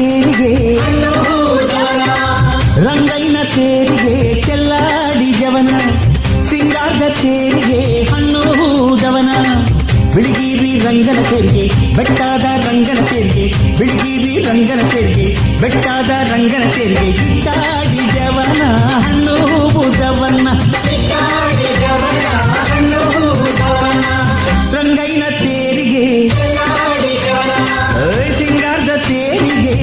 ತೇರಿಗೆ ರಂಗೈನ ತೇರಿಗೆ ಚೆಲ್ಲಾಡಿ ಜವನ ಸಿಂಗಾರದ ತೇರಿಗೆ ಹಣ್ಣು ಹೂದವನ ಬಿಳಿಗಿರಿ ರಂಗನ ತೇರಿಗೆ ಬೆಟ್ಟಾದ ರಂಗನ ತೇರಿಗೆ ಬಿಳಿಗಿರಿ ರಂಗನ ತೇರಿಗೆ ಬೆಟ್ಟಾದ ರಂಗನ ತೇರಿಗೆ ಕಿಟ್ಟಾಡಿ ಜವನ ಹಣ್ಣು ಹೂದವನ ರಂಗೈನ ತೇರಿಗೆ ಸಿಂಗಾರದ ತೇರಿಗೆ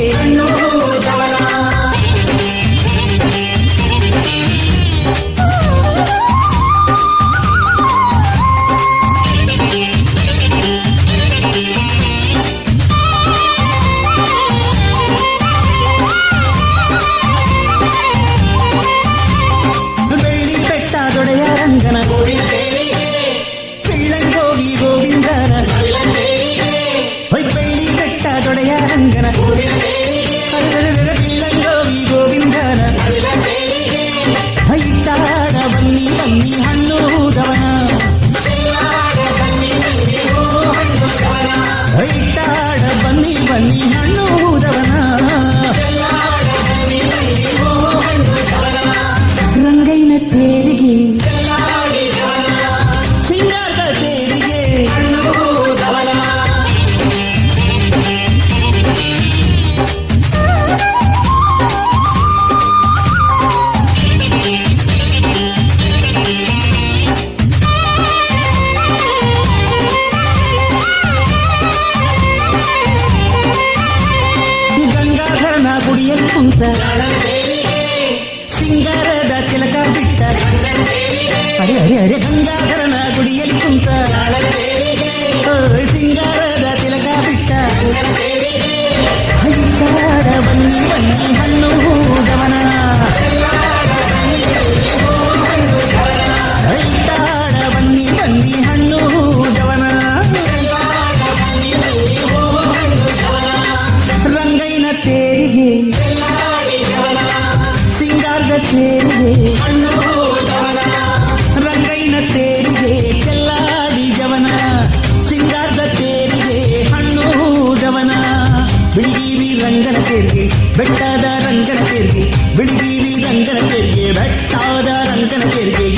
ಬೆಳ್ಳಿ ಬೆಟ್ಟದೊಡೆಯ ರಂಗನ ಪಿಳ್ಳಂಗೋವಿ ಗೋವಿಂದನ ಬೆಳ್ಳಿ ಬೆಟ್ಟದೊಡೆಯ ರಂಗನ ಪಿಳ್ಳಂಗೋವಿ ಗೋವಿಂದನ ಹೈತಾಡ ಬನ್ನಿ ಬನ್ನಿ ಹಣ್ಣು ಹೂದವನ ಹೈತಾಡ ಬನ್ನಿ ಬನ್ನಿ ಹಣ್ಣು ಹೂದವನ ರಂಗೈನ ತೇರಿಗೆ ಸಿಂಗಾರದ ತೇರಿಗೆ ಗಂಗಾಧರನ ಗುಡಿಯಲ್ಲಿ ಕುಂತ ಸಿಂಗಾರದ ತಿಲಕ ಬಿಟ್ಟ ಅರೆ ಅರೆ ಅರೆ ಗಂಗಾಧರನ ಗುಡಿಯಲ್ಲಿ ಕುಂತ ಸಿಂಗಾರದ ತಿಲಕ ಬಿಟ್ಟ ಹೈತಾಡ ಬನ್ನಿ ಬನ್ನಿ ಹಣ್ಣು ಹೂದವನ ಹೈತಾಡ ಬನ್ನಿ ಬನ್ನಿ ಹಣ್ಣು ಹೂದವನ ರಂಗೈನ ತೇರಿಗೆ ಸಿಂಗಾರದ ತೇರಿಗೆ ರಂಗೈನ ತೇರಿಗೆ ಚೆಲ್ಲಾಡಿ ಜವನ ಸಿಂಗಾರದ ತೇರಿಗೆ ಹಣ್ಣು ಹೂದವನ ಬಿಳಿಗಿರಿ ರಂಗನ ತೇರಿಗೆ ಬೆಟ್ಟದ ರಂಗನ ತೇರಿಗೆ ಬಿಳಿಗಿರಿ ರಂಗನ ತೇರಿಗೆ ಬೆಟ್ಟದ ರಂಗನ ತೇರಿಗೆ